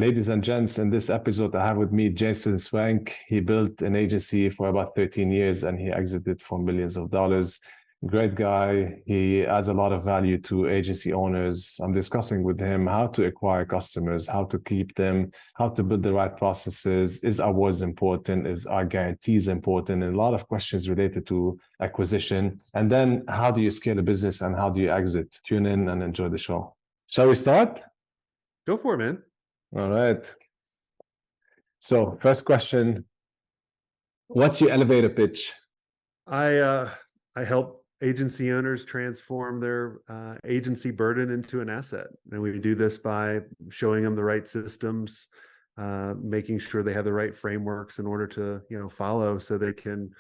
Ladies and gents, in this episode, I have with me Jason Swenk. He built an agency for about 13 years and he exited for millions of dollars. Great guy. He adds a lot of value to agency owners. I'm discussing with him how to acquire customers, how to keep them, how to build the right processes. Is awards important? Is our guarantees important? And a lot of questions related to acquisition. And then how do you scale a business and how do you exit? Tune in and enjoy the show. Shall we start? Go for it, man. All right. So first question, what's your elevator pitch? I help agency owners transform their agency burden into an asset. And we do this by showing them the right systems, making sure they have the right frameworks in order to, follow so they can,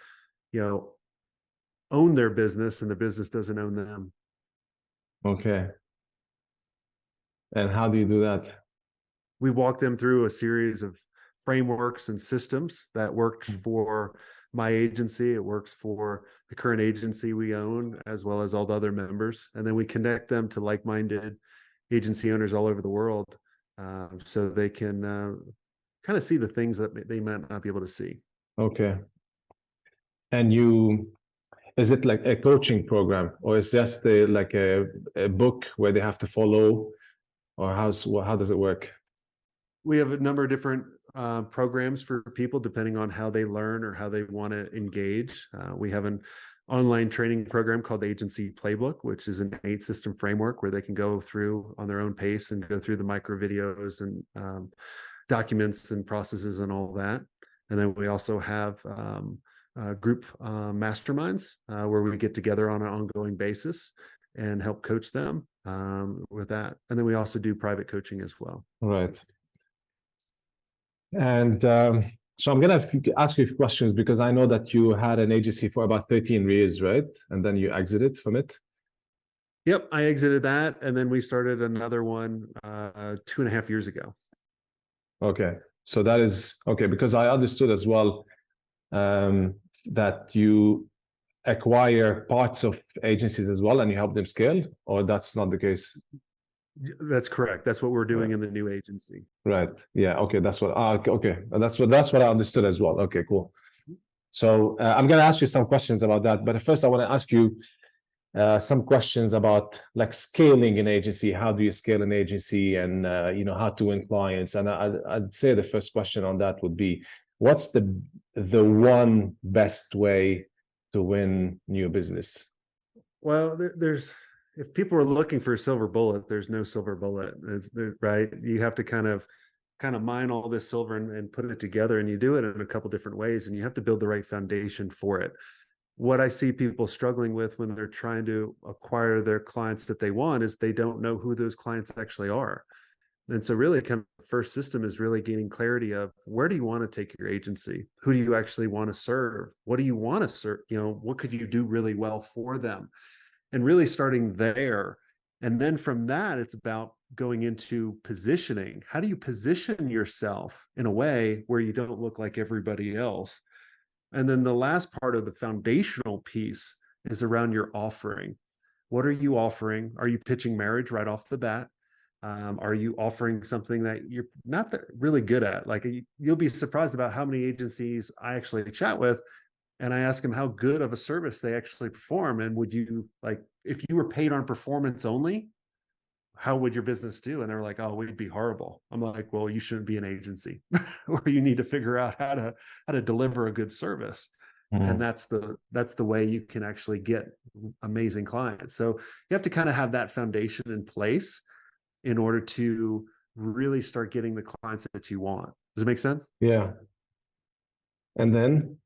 own their business and the business doesn't own them. Okay. And how do you do that? We walk them through a series of frameworks and systems that worked for my agency. It works for the current agency we own, as well as all the other members. And then we connect them to like-minded agency owners all over the world, so they can kind of see the things that they might not be able to see. Okay. And is it like a coaching program, or is just like a book where they have to follow, or how does it work? We have a number of different programs for people depending on how they learn or how they want to engage. We have an online training program called the Agency Playbook, which is an 8-system framework where they can go through on their own pace and go through the micro videos and documents and processes and all that. And then we also have group masterminds where we get together on an ongoing basis and help coach them with that. And then we also do private coaching as well. Right. And so I'm going to ask you a few questions because I know that you had an agency for about 13 years, right? And then you exited from it. Yep, I exited that. And then we started another one 2.5 years ago. Okay. So that is okay, because I understood as well that you acquire parts of agencies as well and you help them scale, or that's not the case? That's correct. That's what we're doing in the new agency. Right. Yeah. Okay. That's what. Okay. That's what I understood as well. Okay. Cool. So I'm going to ask you some questions about that, but first I want to ask you some questions about like scaling an agency. How do you scale an agency, and how to win clients? And I'd say the first question on that would be, what's the one best way to win new business? Well, if people are looking for a silver bullet, there's no silver bullet, right? You have to kind of mine all this silver and put it together, and you do it in a couple different ways, and you have to build the right foundation for it. What I see people struggling with when they're trying to acquire their clients that they want is they don't know who those clients actually are. And so really kind of the first system is really gaining clarity of where do you want to take your agency? Who do you actually want to serve? What do you want to serve? What could you do really well for them? And really starting there. And then from that, it's about going into positioning. How do you position yourself in a way where you don't look like everybody else? And then the last part of the foundational piece is around your offering. What are you offering? Are you pitching marriage right off the bat? Are you offering something that you're not really good at? Like you'll be surprised about how many agencies I actually chat with. And I ask them how good of a service they actually perform. And would you if you were paid on performance only, how would your business do? And they're like, oh, we'd be horrible. I'm like, well, you shouldn't be an agency or you need to figure out how to deliver a good service. Mm-hmm. And that's the way you can actually get amazing clients. So you have to kind of have that foundation in place in order to really start getting the clients that you want. Does it make sense? Yeah. And then?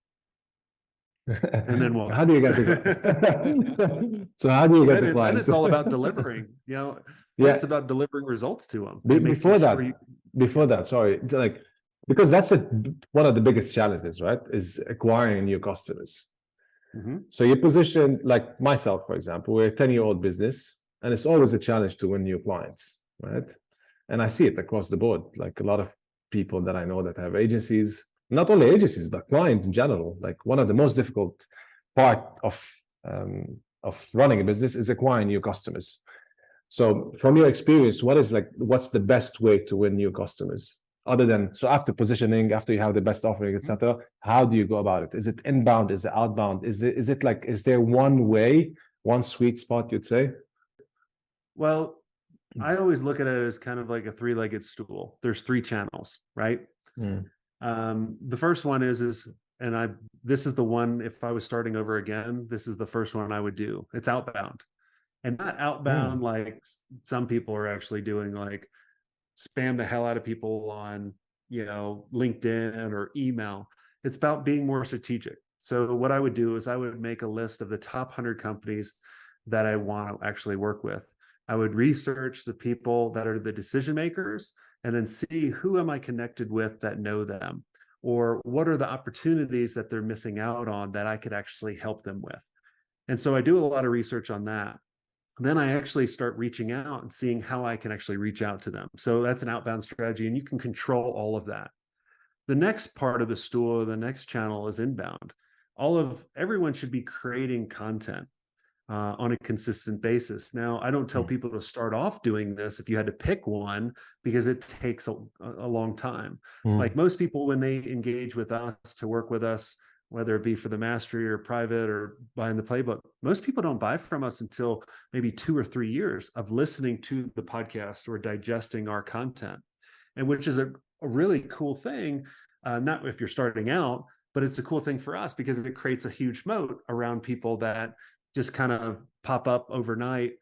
And then what? How do you get the So how do you get the clients? Then it's all about delivering. Yeah. It's about delivering results to them. Before that, sorry, because that's one of the biggest challenges, right? Is acquiring new customers. Mm-hmm. So you position, like myself, for example, we're a 10-year-old business, and it's always a challenge to win new clients, right? And I see it across the board. Like a lot of people that I know that have agencies. Not only agencies, but clients in general. Like one of the most difficult part of running a business is acquiring new customers. So from your experience, what's the best way to win new customers? other than, so after positioning, after you have the best offering, etc., how do you go about it? Is it inbound? Is it outbound? Is it like, is there one way, one sweet spot, you'd say? Well, I always look at it as kind of like a three-legged stool. There's three channels, right? Mm. The first one is, and this is the one, if I was starting over again, this is the first one I would do. It's outbound, and not outbound like some people are actually doing, like spam the hell out of people on, LinkedIn or email. It's about being more strategic. So what I would do is I would make a list of the top 100 companies that I want to actually work with. I would research the people that are the decision makers and then see who am I connected with that know them, or what are the opportunities that they're missing out on that I could actually help them with. And so I do a lot of research on that. Then I actually start reaching out and seeing how I can actually reach out to them. So that's an outbound strategy, and you can control all of that. The next part of the stool, the next channel, is inbound. Everyone should be creating content on a consistent basis. Now, I don't tell people to start off doing this if you had to pick one, because it takes a long time. Like most people, when they engage with us to work with us, whether it be for the mastery or private or buying the playbook, most people don't buy from us until maybe 2 or 3 years of listening to the podcast or digesting our content. And which is a really cool thing, not if you're starting out, but it's a cool thing for us because it creates a huge moat around people that just kind of pop up overnight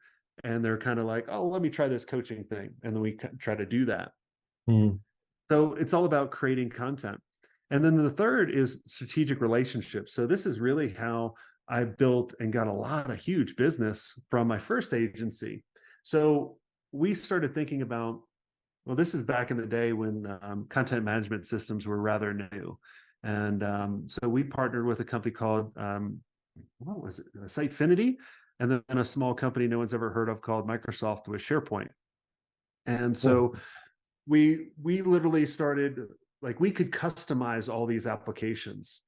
and they're kind of like, oh, let me try this coaching thing. And then we try to do that. So it's all about creating content. And then the third is strategic relationships. So this is really how I built and got a lot of huge business from my first agency. So we started thinking about, well, this is back in the day when content management systems were rather new. And so we partnered with a company called, what was it? Sitefinity, and then a small company no one's ever heard of called Microsoft with SharePoint. And so we literally started, like, we could customize all these applications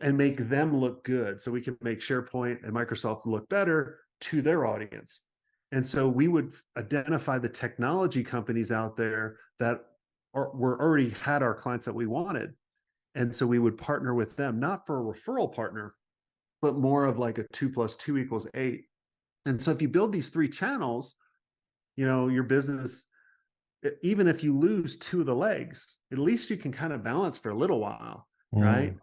and make them look good. So we could make SharePoint and Microsoft look better to their audience. And so we would identify the technology companies out there that were already had our clients that we wanted. And so we would partner with them, not for a referral partner, but more of like a 2 + 2 = 8. And so if you build these three channels, your business, even if you lose 2 of the legs, at least you can kind of balance for a little while, right?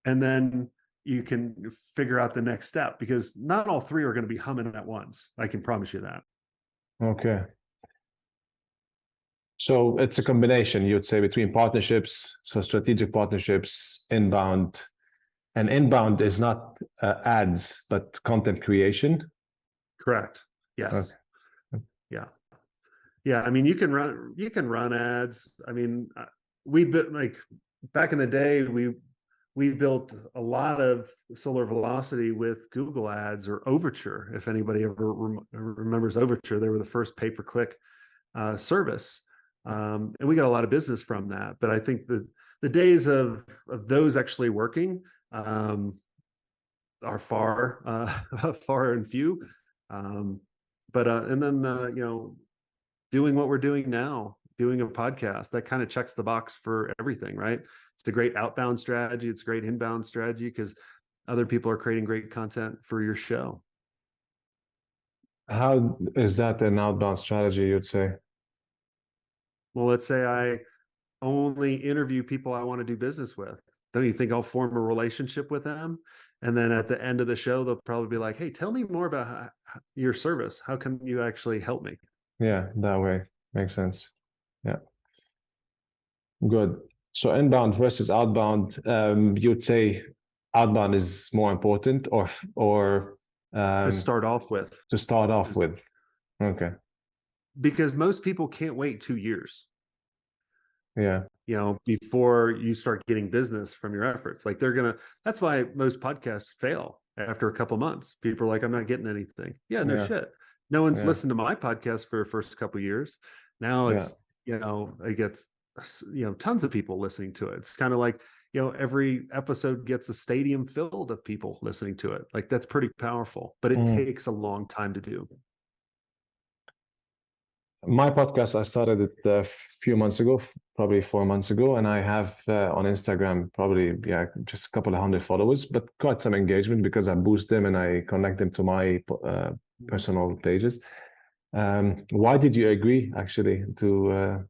And then you can figure out the next step, because not all three are going to be humming at once. I can promise you that. Okay. So it's a combination, you'd say, between partnerships, so strategic partnerships, inbound. And inbound is not ads, but content creation. Correct. Yes. Okay. Yeah. I mean, you can run ads. I mean, like back in the day, we built a lot of Solar Velocity with Google Ads or Overture. If anybody ever remembers Overture, they were the first pay-per-click service. And we got a lot of business from that. But I think the days of those actually working are far and few. But and then doing what we're doing now, doing a podcast, that kind of checks the box for everything, right? It's a great outbound strategy. It's a great inbound strategy because other people are creating great content for your show. How is that an outbound strategy, you'd say? Well, let's say I only interview people I want to do business with. Don't you think I'll form a relationship with them? And then at the end of the show, they'll probably be like, hey, tell me more about your service. How can you actually help me? Yeah, that way. Makes sense. Yeah. Good. So inbound versus outbound, you'd say outbound is more important, or to start off with. To start off with. Okay. Because most people can't wait 2 years. Yeah. Before you start getting business from your efforts. Like that's why most podcasts fail after a couple months. People are like, I'm not getting anything. Yeah, no shit. No one's listened to my podcast for the first couple of years. Now it's, it gets, tons of people listening to it. It's kind of like, every episode gets a stadium filled of people listening to it. Like, that's pretty powerful, but it takes a long time to do. My podcast, I started it a few months ago, probably 4 months ago, and I have on Instagram probably just a couple of hundred followers, but quite some engagement because I boost them and I connect them to my personal pages. Why did you agree actually to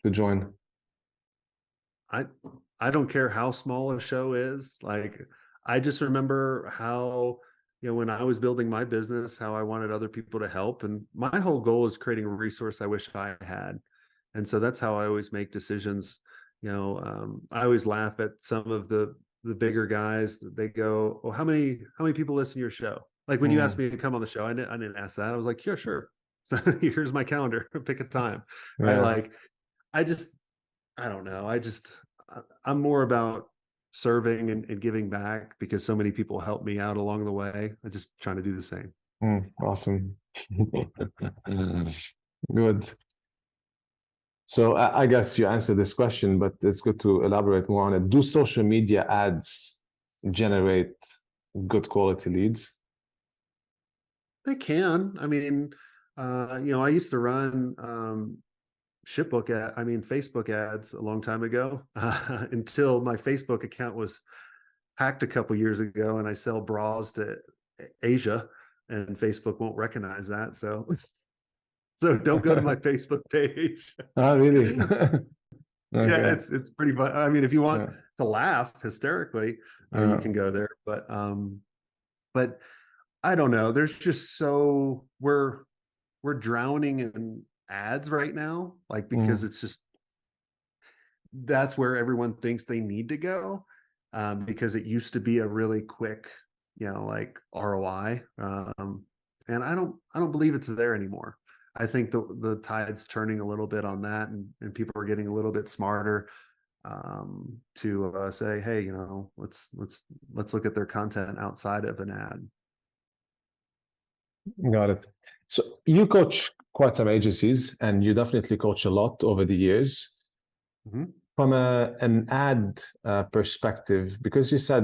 join? I I don't care how small a show is. Like, I just remember how, when I was building my business, how I wanted other people to help. And my whole goal is creating a resource I wish I had. And so that's how I always make decisions. I always laugh at some of the bigger guys that they go, "Oh, how many people listen to your show?" Like when you asked Mm, me to come on the show, I didn't ask that. I was like, "Yeah, sure." So here's my calendar. Pick a time. Right? yeah. Like, I just I don't know. I'm more about serving and giving back because so many people help me out along the way. I just trying to do the same. Awesome. Good. So I guess you answered this question, but it's good to elaborate more on it. Do social media ads generate good quality leads? They can. I mean, I used to run Facebook ads a long time ago, until my Facebook account was hacked a couple years ago, and I sell bras to Asia, and Facebook won't recognize that. So don't go to my Facebook page. Ah, really? Yeah, Okay. it's pretty fun. I mean, if you want Yeah. to laugh hysterically, you Uh, can go there. But I don't know. There's just we're drowning in ads right now, like because mm, it's just that's where everyone thinks they need to go, because it used to be a really quick, like ROI, and I don't believe it's there anymore. I think the tide's turning a little bit on that, and people are getting a little bit smarter, to say, hey, let's look at their content outside of an ad. got it. So you coach quite some agencies, and you definitely coach a lot over the years. Mhm. From an ad perspective, because you said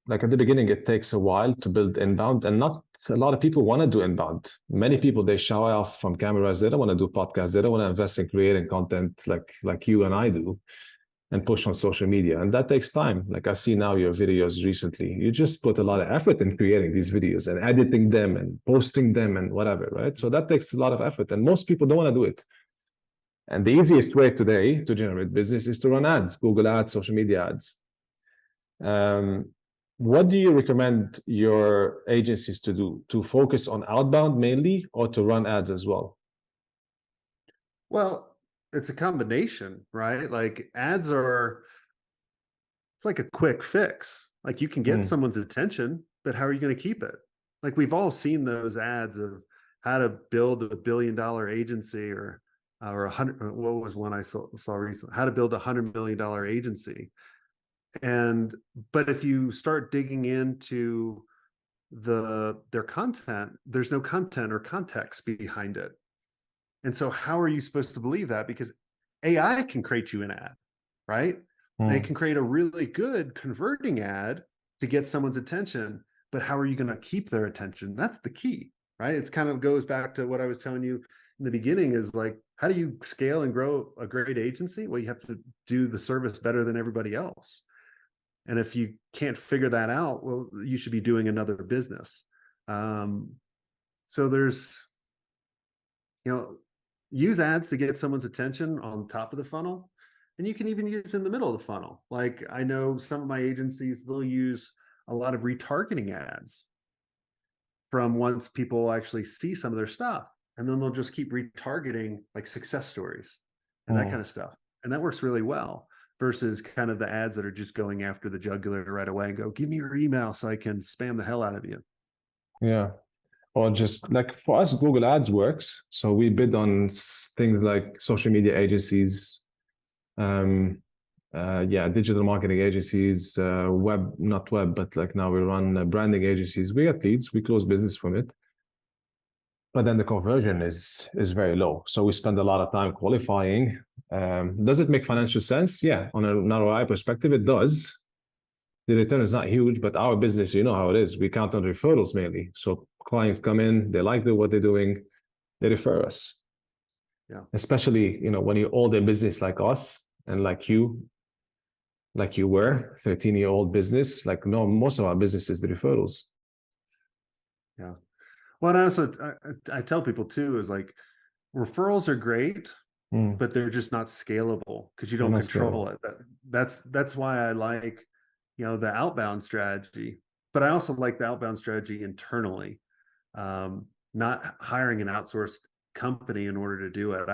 like at the beginning, it takes a while to build inbound, and not a lot of people want to do inbound. Many people they shy off from cameras. They don't want to do podcasts. They don't want to invest in creating content like you and I do, and push on social media. And that takes time. Like I see now your videos recently. You just put a lot of effort in creating these videos and editing them and posting them and whatever, right? So that takes a lot of effort, and most people don't want to do it. And the easiest way today to generate business is to run ads, Google ads, social media ads. Um, what do you recommend your agencies to do? To focus on outbound mainly or to run ads as well? Well, it's a combination, right? Like ads it's like a quick fix. Like you can get Mm, someone's attention, but how are you going to keep it? Like we've all seen those ads of how to build $1 billion agency, or 100. What was one I saw recently? How to build $100 million agency. And but if you start digging into their content, there's no content or context behind it. And so how are you supposed to believe that? Because AI can create you an ad, right? They mm, can create a really good converting ad to get someone's attention, but how are you going to keep their attention? That's the key, right? It's kind of goes back to what I was telling you in the beginning, is like, how do you scale and grow a great agency? Well, you have to do the service better than everybody else. And if you can't figure that out, well, you should be doing another business. Um, so there's, you know, use ads to get someone's attention on top of the funnel. And you can even use in the middle of the funnel. Like I know some of my agencies, they'll use a lot of retargeting ads from once people actually see some of their stuff. And then they'll just keep retargeting like success stories and that kind mm. of stuff. And that works really well versus kind of the ads that are just going after the jugular right away and go, give me your email so I can spam the hell out of you. Yeah. Or just like for us, Google Ads works. So we bid on things like social media agencies, um, digital marketing agencies, web, not web, but like now we run branding agencies. We get leads, we close business from it, but then the conversion is very low. So we spend a lot of time qualifying. Does it make financial sense? Yeah, on an ROI perspective, it does. The return is not huge, but our business, you know how it is. We count on referrals mainly. So clients come in, they like what they're doing, they refer us. Yeah. especially, when you own a business like us and like you were 13-year-old business, like no, most of our business is the referrals. Yeah. Well, and also I tell people too is like referrals are great, but they're just not scalable because you They're don't not control scalable. it. That's why I like, the outbound strategy, but I also like the outbound strategy internally, not hiring an outsourced company in order to do it.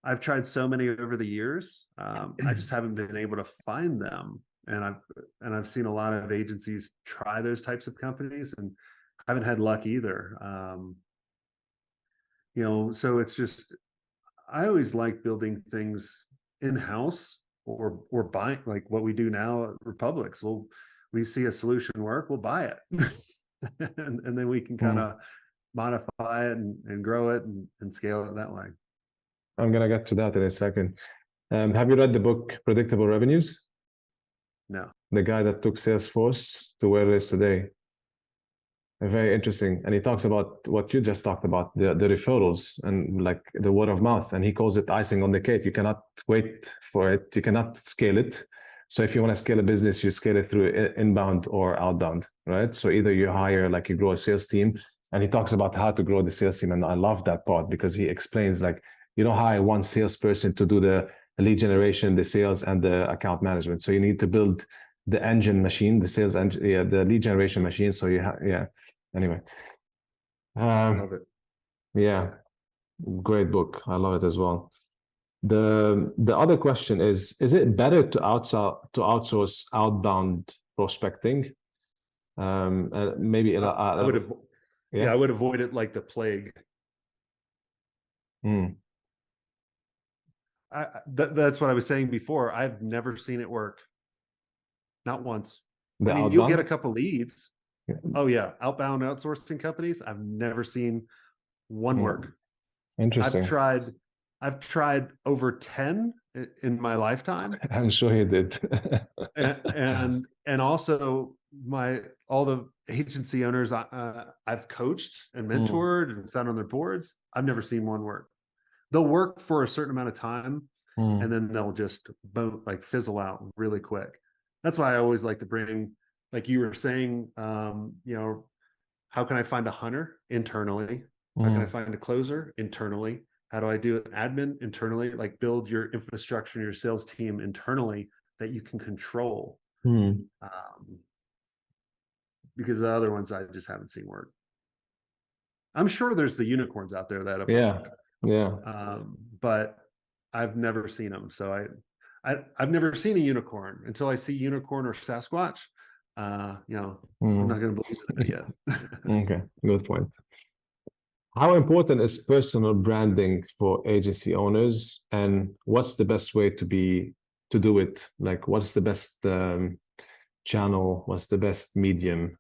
I've tried so many over the years. I just haven't been able to find them. And I've seen a lot of agencies try those types of companies and haven't had luck either. So it's just, I always like building things in-house or buying, like what we do now at Republics. We see a solution work, we'll buy it. and then we can kind of modify it and grow it and scale it that way. I'm gonna get to that in a second. Have you read the book Predictable Revenues? No. The guy that took Salesforce to where it is today. Very interesting. And he talks about what you just talked about, the referrals and like the word of mouth. And he calls it icing on the cake. You cannot wait for it. You cannot scale it. So if you want to scale a business, you scale it through inbound or outbound, right? So either you hire, like you grow a sales team, and he talks about how to grow the sales team. And I love that part because he explains like, you don't hire one salesperson to do the lead generation, the sales, and the account management. So you need to build the engine machine, the sales engine, the lead generation machine. So anyway. Love it. Yeah, great book. I love it as well. The other question is it better to outsource outbound prospecting? Maybe I would have, yeah. I would avoid it like the plague. That's what I was saying before. I've never seen it work. Not once. The I mean, you'll get a outbound? couple leads. Oh yeah, outbound outsourcing companies. I've never seen one work. I've Interesting. tried over 10 in my lifetime. I'm sure he did. and also all the agency owners I've coached and mentored and sat on their boards. I've never seen one work. They'll work for a certain amount of time and then they'll just like fizzle out really quick. That's why I always like to bring, like you were saying, how can I find a hunter internally? How can I find a closer internally? How do I do an admin internally? Like build your infrastructure and your sales team internally that you can control. Because the other ones I just haven't seen work. I'm sure there's the unicorns out there that have yeah. But I've never seen them. So I've never seen a unicorn until I see unicorn or Sasquatch. I'm not going to believe it yet. Okay, good point. How important is personal branding for agency owners, and what's the best way to do it? Like, what's the best channel? What's the best medium?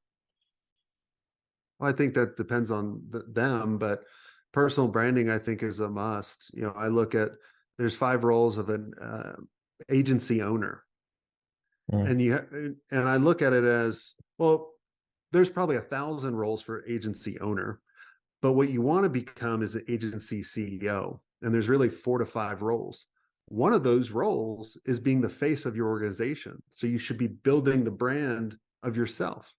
Well, I think that depends on them, but personal branding, I think, is a must. I look at there's 5 roles of an agency owner, and I look at it as, well, there's probably 1,000 roles for agency owner, but what you want to become is an agency CEO, and there's really 4 to 5 roles. One of those roles is being the face of your organization, so you should be building the brand of yourself,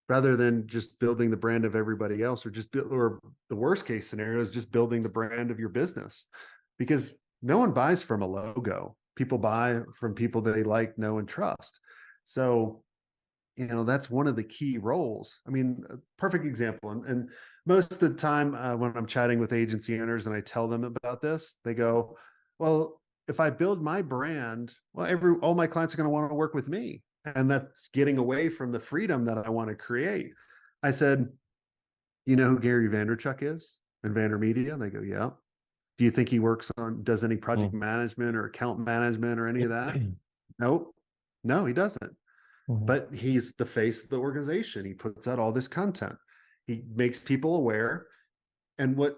rather than just building the brand of everybody else, or the worst case scenario is just building the brand of your business, because no one buys from a logo. People buy from people they like, know, and trust. So, that's one of the key roles. I mean, a perfect example. And most of the time when I'm chatting with agency owners and I tell them about this, they go, well, if I build my brand, well, all my clients are going to want to work with me. And that's getting away from the freedom that I want to create. I said, you know who Gary Vaynerchuk is in VaynerMedia? And they go, yeah. Do you think he does any project management or account management or any of that? Nope. No, he doesn't. But he's the face of the organization. He puts out all this content. He makes people aware. And what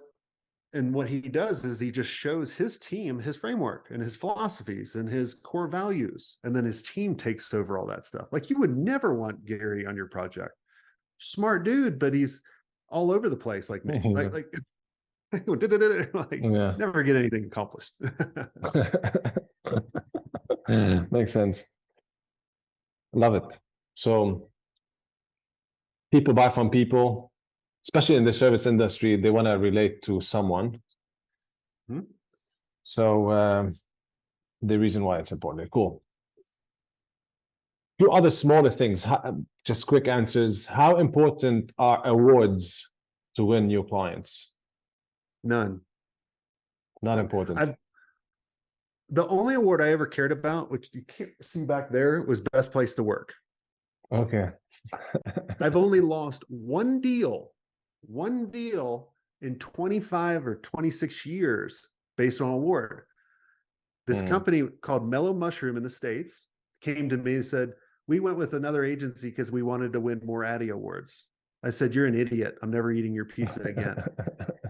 he does is he just shows his team his framework and his philosophies and his core values. And then his team takes over all that stuff. Like, you would never want Gary on your project. Smart dude, but he's all over the place like me. Like Like, Yeah. never get anything accomplished. Makes sense. Love it. So people buy from people, especially in the service industry, they want to relate to someone. Hmm? So the reason why it's important. Cool. Few other smaller things, just quick answers. How important are awards to win new clients? None. Not important. The only award I ever cared about, which you can't see back there, was Best Place to Work. Okay. I've only lost one deal in 25 or 26 years based on award. This company called Mellow Mushroom in the States came to me and said, we went with another agency because we wanted to win more Addy awards. I said, you're an idiot. I'm never eating your pizza again.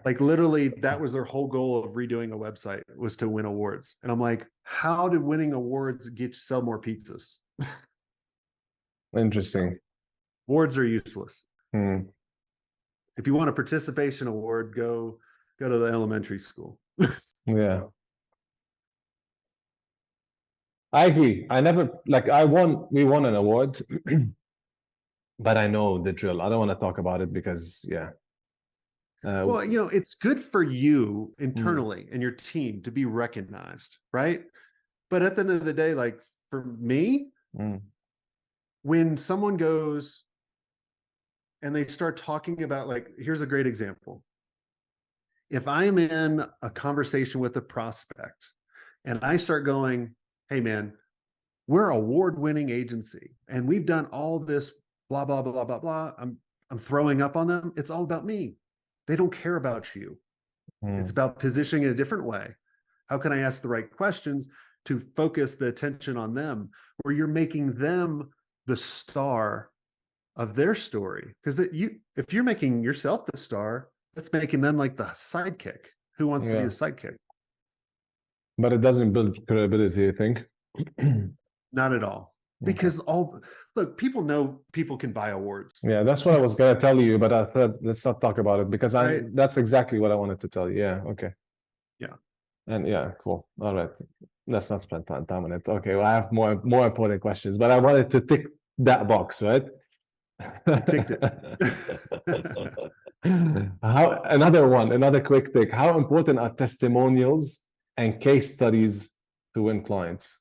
Like literally, that was their whole goal of redoing a website, was to win awards. And I'm like, how did winning awards get you sell more pizzas? Interesting. Awards are useless. Hmm. If you want a participation award, go to the elementary school. Yeah. I agree. We won an award, but I know the drill. I don't want to talk about it because, yeah. Well, it's good for you internally and your team to be recognized, right? But at the end of the day, like for me, when someone goes and they start talking about, like, here's a great example. If I'm in a conversation with a prospect and I start going, hey man, we're award-winning agency and we've done all this blah, blah, blah, blah, blah. I'm throwing up on them. It's all about me. They don't care about you. It's about positioning in a different way. How can I ask the right questions to focus the attention on them, where you're making them the star of their story? Because if you're making yourself the star, that's making them like the sidekick. Who wants to be the sidekick? But it doesn't build credibility, you think? Not at all. Because look, people know people can buy awards. Yeah, that's what I was gonna tell you, but I thought let's not talk about it because Right. that's exactly what I wanted to tell you. Yeah, okay. Yeah. And yeah, cool. All right. Let's not spend time on it. Okay, well, I have more important questions, but I wanted to tick that box, right? You ticked it. Another quick tick. How important are testimonials and case studies to win clients?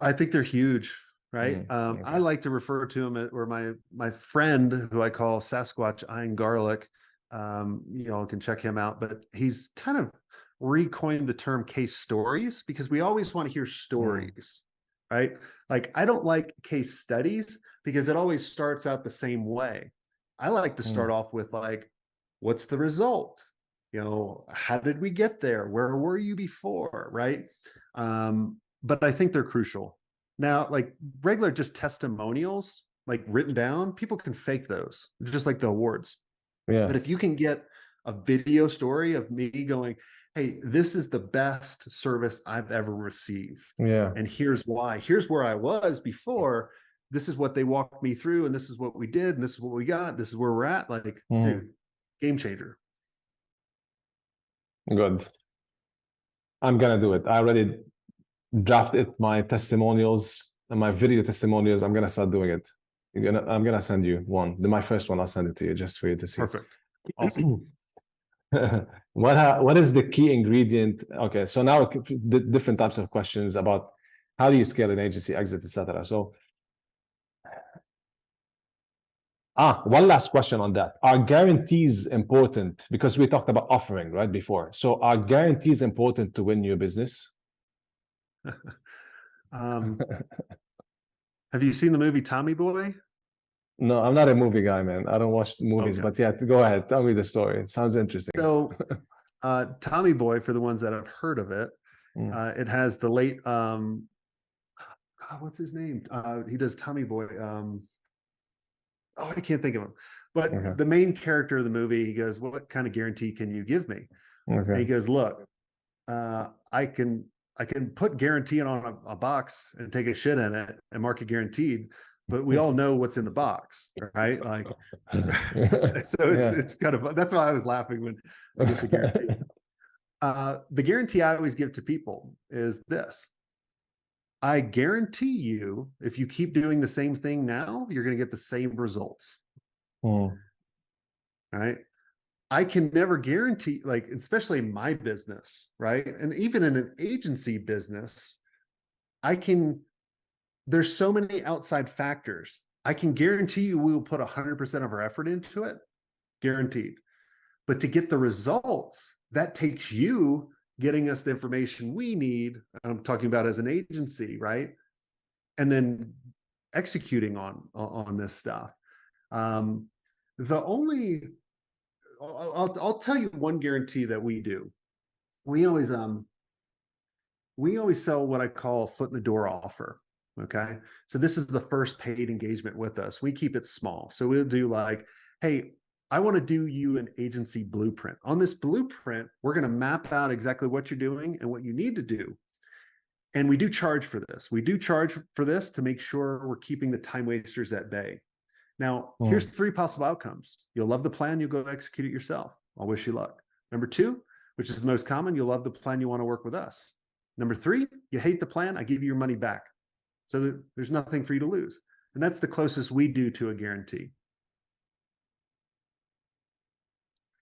I think they're huge, right? Okay. I like to refer to them or my friend who I call Sasquatch Iron Garlic. You can check him out, but he's kind of recoined the term case stories because we always want to hear stories, right? Like I don't like case studies because it always starts out the same way. I like to start off with like, what's the result? How did we get there? Where were you before? Right. But I think they're crucial. Now, like regular just testimonials, like written down, people can fake those, just like the awards. Yeah. But if you can get a video story of me going, hey, this is the best service I've ever received. Yeah. And here's why. Here's where I was before. This is what they walked me through, and this is what we did, and this is what we got. This is where we're at. Like, dude, game changer. Good. I'm gonna do it. I already drafted my testimonials and my video testimonials. I'm gonna start doing it. I'm gonna send you one. My first one, I'll send it to you just for you to see. Perfect. Awesome. What is the key ingredient? Okay, so now the different types of questions about how do you scale an agency, exit, etc. So, one last question on that. Are guarantees important? Because we talked about offering right before. So, are guarantees important to win new business? Have you seen the movie Tommy Boy? No, I'm not a movie guy, man. I don't watch movies, but yeah, go ahead. Tell me the story. It sounds interesting. So, Tommy Boy, for the ones that have heard of it, it has the late, what's his name? He does Tommy Boy. I can't think of him. But the main character of the movie, he goes, what kind of guarantee can you give me? And he goes, look, I can put guarantee on a box and take a shit in it and mark it guaranteed. but we all know what's in the box, right? Like, so Yeah. it's kind of, that's why I was laughing when I get the guarantee. The guarantee I always give to people is this: I guarantee you, if you keep doing the same thing now, you're going to get the same results. Mm. Right? I can never guarantee, like, especially in my business, right? And even in an agency business, there's so many outside factors. I can guarantee you we will put 100% of our effort into it, guaranteed. But to get the results, that takes you getting us the information we need. I'm talking about as an agency, right? And then executing on this stuff. The only, I'll tell you one guarantee that we do. We always sell what I call a foot in the door offer. Okay. So this is the first paid engagement with us. We keep it small. So we'll do like, hey, I want to do you an agency blueprint. On this blueprint, we're going to map out exactly what you're doing and what you need to do. And we do charge for this. We do charge for this to make sure we're keeping the time wasters at bay. Now, here's 3 possible outcomes. You'll love the plan, you'll go execute it yourself. I'll wish you luck. Number 2, which is the most common, you'll love the plan, you want to work with us. Number 3, you hate the plan, I give you your money back. So there's nothing for you to lose. And that's the closest we do to a guarantee.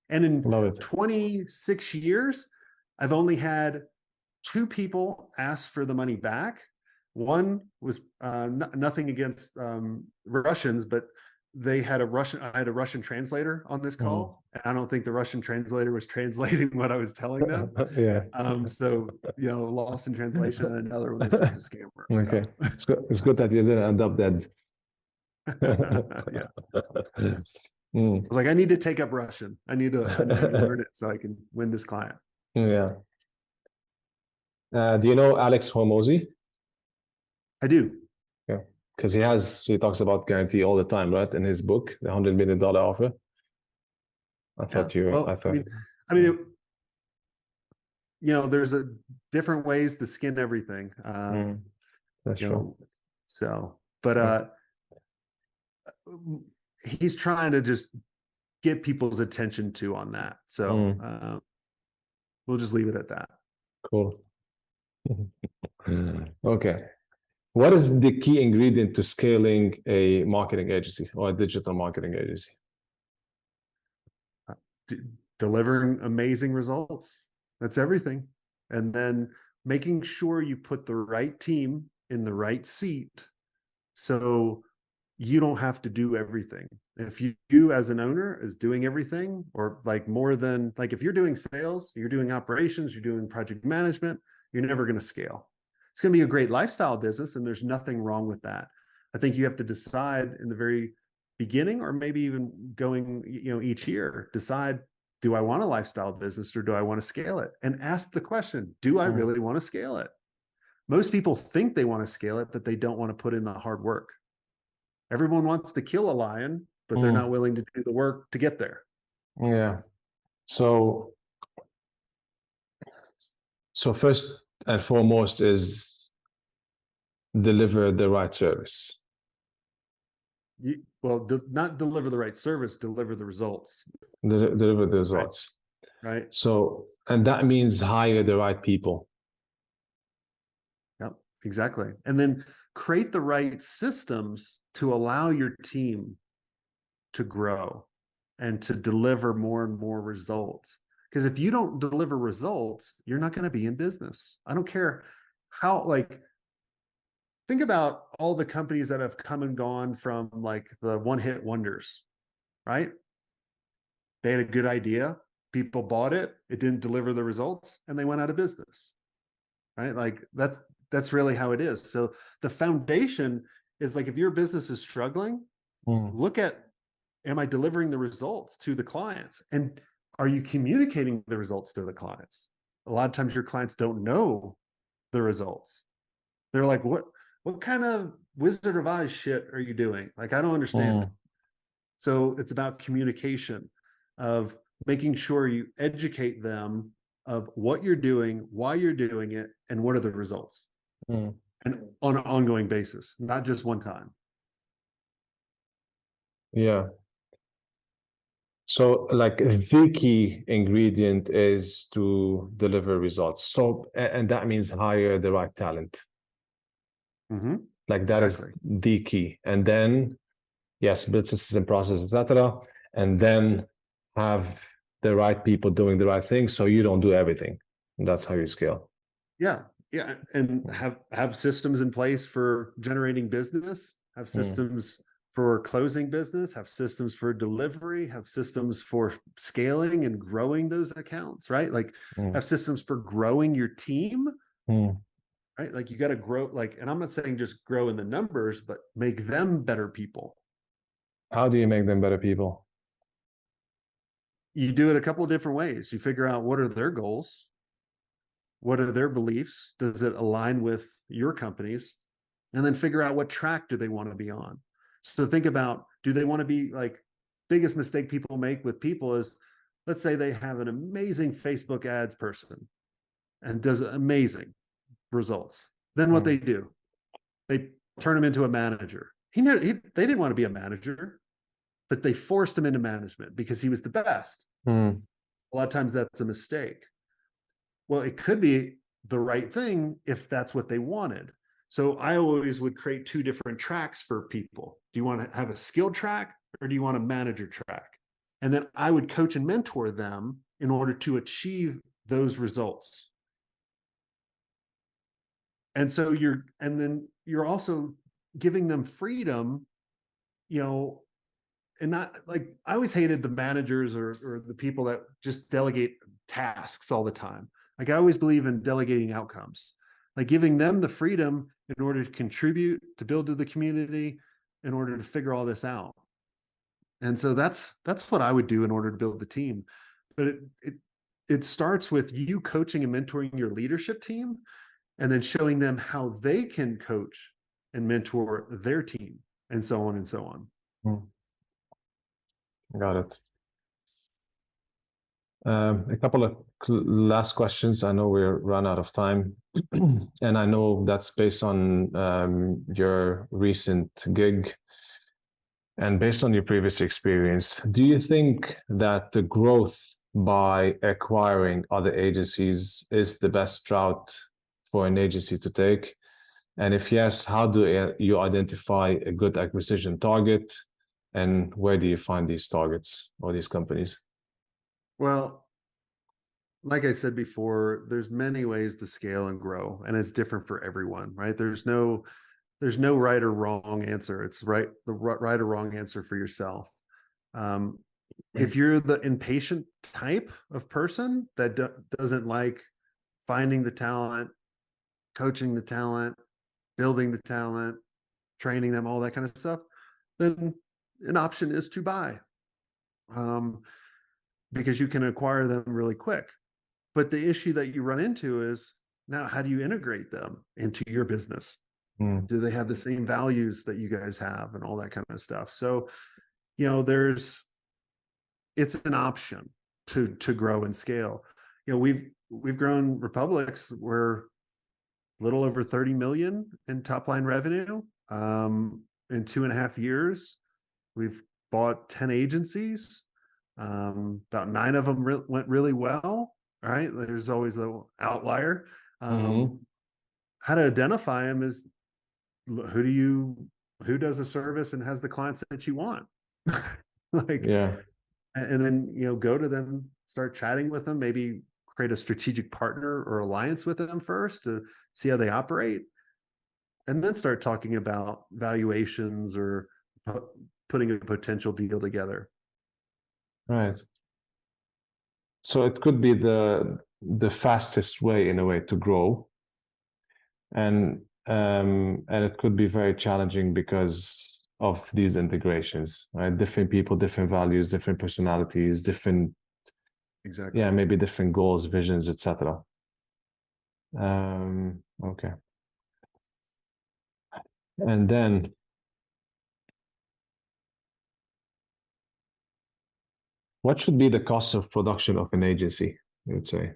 And in 26 years, I've only had 2 people ask for the money back. One was nothing against Russians, but I had a Russian translator on this call, and I don't think the Russian translator was translating what I was telling them. Yeah. So, lost in translation. And another one was just a scammer. Okay. It's good that you didn't end up dead. Yeah. I was like, I need to take up Russian. I need to learn it so I can win this client. Yeah. Do you know Alex Hormozy? I do. Yeah. Because he talks about guarantee all the time, right? In his book, The $100 Million Offer. I mean, there's different ways to skin everything. That's true. So, but he's trying to just get people's attention too on that. So we'll just leave it at that. Cool. Okay. What is the key ingredient to scaling a marketing agency or a digital marketing agency? Delivering amazing results. That's everything. And then making sure you put the right team in the right seat so you don't have to do everything. If you as an owner is doing everything, or like more than, like if you're doing sales, you're doing operations, you're doing project management, you're never going to scale. It's going to be a great lifestyle business, and there's nothing wrong with that. I think you have to decide in the very beginning, or maybe even going, each year, decide, do I want a lifestyle business or do I want to scale it? And ask the question, do I really want to scale it? Most people think they want to scale it, but they don't want to put in the hard work. Everyone wants to kill a lion, but they're not willing to do the work to get there. Yeah. So first and foremost is deliver the right service. Not deliver the right service, deliver the results. Deliver the results. Right. So, and that means hire the right people. Yep, exactly. And then create the right systems to allow your team to grow and to deliver more and more results. Because if you don't deliver results, you're not going to be in business. I don't care how, think about all the companies that have come and gone from like the one-hit wonders, right? They had a good idea, people bought it, it didn't deliver the results, and they went out of business, right? Like that's really how it is. So the foundation is like, if your business is struggling, look at, am I delivering the results to the clients? And are you communicating the results to the clients? A lot of times your clients don't know the results. They're like, what kind of Wizard of Oz shit are you doing? Like, I don't understand it. So it's about communication, of making sure you educate them of what you're doing, why you're doing it, and what are the results. And on an ongoing basis, not just one time. Yeah. So like the key ingredient is to deliver results. So, and that means hire the right talent. Like that is Exactly. the key. And then, yes, build systems and processes, etc. And then have the right people doing the right thing so you don't do everything. And that's how you scale. Yeah. Yeah. And have systems in place for generating business, have Mm, systems for closing business, have systems for delivery, have systems for scaling and growing those accounts, right? Like mm, have systems for growing your team, mm. right? Like you got to grow, like, and I'm not saying just grow in the numbers, but make them better people. How do you make them better people? You do it a couple of different ways. You figure out what are their goals, what are their beliefs, does it align with your company's, and then figure out what track do they want to be on. So think about, do they want to be like, biggest mistake people make with people is, let's say they have an amazing Facebook ads person and does amazing results. Then what they Mm, do, they turn him into a manager. They didn't want to be a manager, but they forced him into management because he was the best. mm, A lot of times that's a mistake. Well, it could be the right thing if that's what they wanted. So I always would create two different tracks for people. Do you want to have a skill track or do you want a manager track? And then I would coach and mentor them in order to achieve those results. And then you're also giving them freedom, you know, and not like, I always hated the managers or the people that just delegate tasks all the time. Like I always believe in delegating outcomes, like giving them the freedom in order to contribute, to build to the community, in order to figure all this out. And so that's what I would do in order to build the team. But it starts with you coaching and mentoring your leadership team, and then showing them how they can coach and mentor their team, and so on and so on. mm. Got it. A couple of last questions. I know we're run out of time, and I know that's based on your recent gig and based on your previous experience. Do you think that the growth by acquiring other agencies is the best route for an agency to take? And if yes, how do you identify a good acquisition target, and where do you find these targets or these companies? Well, like I said before, there's many ways to scale and grow, and it's different for everyone, right? There's no right or wrong answer. It's right or wrong answer for yourself. Um, if you're the impatient type of person that doesn't like finding the talent, coaching the talent, building the talent, training them, all that kind of stuff, then an option is to buy, um, because you can acquire them really quick. But the issue that you run into is, now how do you integrate them into your business? Mm, Do they have the same values that you guys have and all that kind of stuff? So, you know, it's an option to grow and scale. You know, we've grown Republics. We're a little over 30 million in top line revenue in 2.5 years. We've bought 10 agencies. About 9 of them went really well. All right. There's always the outlier. mhm. How to identify them is, who does a service and has the clients that you want? Like, Yeah, and then, go to them, start chatting with them, maybe create a strategic partner or alliance with them first to see how they operate, and then start talking about valuations or putting a potential deal together. right. So it could be the fastest way in a way to grow, and it could be very challenging because of these integrations, right? Different people, different values, different personalities, different, Exactly. yeah, maybe different goals, visions, etc. Okay. And then what should be the cost of production of an agency, you would say?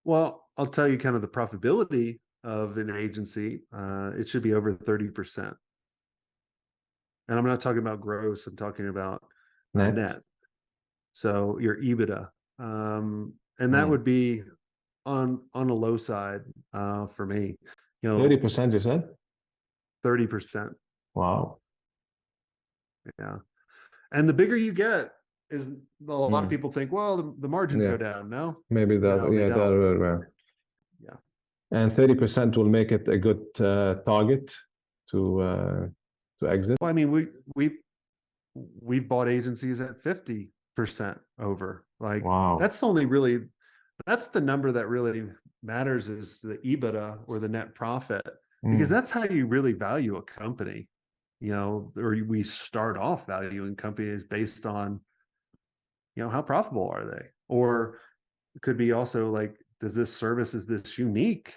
Well, I'll tell you kind of the profitability of an agency. It should be over 30%. and I'm not talking about gross, I'm talking about Net. net. So your EBITDA. And that would be on a low side for me. 30%, you said? 30%. Wow. Yeah. And the bigger you get, is a lot of people think, well, the margins go down. No, maybe that. no, they don't. Yeah. And 30% will make it a good target to exit. Well, I mean, we've bought agencies at 50% over. Like, wow, that's the number that really matters, is the EBITDA, or the net profit, because that's how you really value a company. Or we start off valuing companies based on, how profitable are they? Or it could be also like, does this service, is this unique?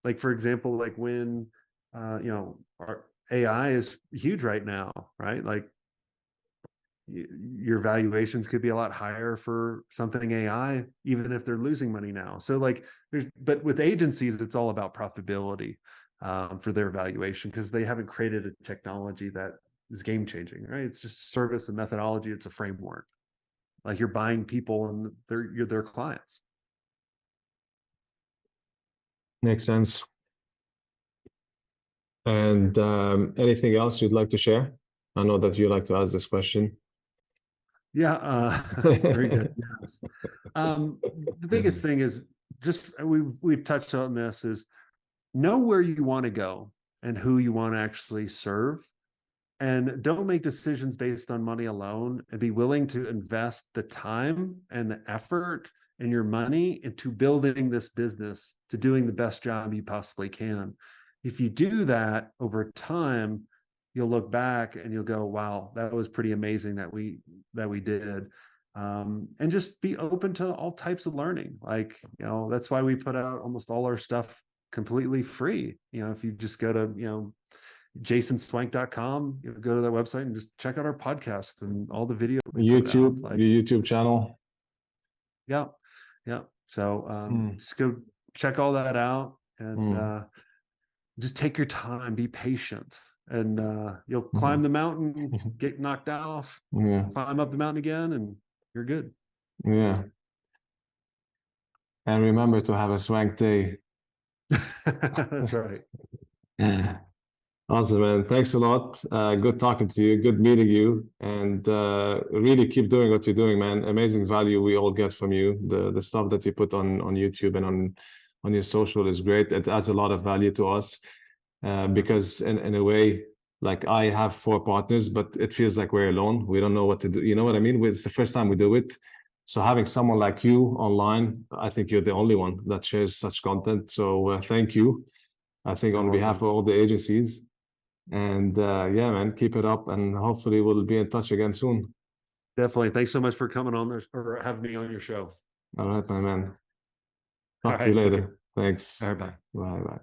Like, for example, like when, our AI is huge right now, right? Like, your valuations could be a lot higher for something AI, even if they're losing money now. So like, but with agencies, it's all about profitability for their valuation, because they haven't created a technology that is game changing, right? It's just service and methodology. It's a framework. Like, you're buying people, and you're their clients. Makes sense. And anything else you'd like to share? I know that you like to ask this question. Yeah, very good. Yes. The biggest thing is, just we've touched on this, is know where you want to go and who you want to actually serve, and don't make decisions based on money alone, and be willing to invest the time and the effort and your money into building this business, to doing the best job you possibly can. If you do that over time, you'll look back and you'll go, wow, that was pretty amazing that we did. And just be open to all types of learning. Like, that's why we put out almost all our stuff completely free. If you just go to, jasonswenk.com, go to that website and just check out our podcasts and all the video YouTube, like, your YouTube channel. Yeah. So just go check all that out, and just take your time, be patient, and you'll climb the mountain, get knocked off, climb up the mountain again, and you're good. Yeah. And remember to have a swank day. That's right. Awesome, man. Thanks a lot. Good talking to you. Good meeting you. And really keep doing what you're doing, man. Amazing value we all get from you. The stuff that you put on YouTube and on your social is great. It adds a lot of value to us because in a way, like, I have 4 partners, but it feels like we're alone. We don't know what to do. You know what I mean? It's the first time we do it. So having someone like you online, I think you're the only one that shares such content. So thank you. I think on behalf of all the agencies. And yeah, man, keep it up, and hopefully we'll be in touch again soon. Definitely. Thanks so much for coming on there, or having me on your show. All right, my man. Talk to you later. Thanks. All right, bye. Bye.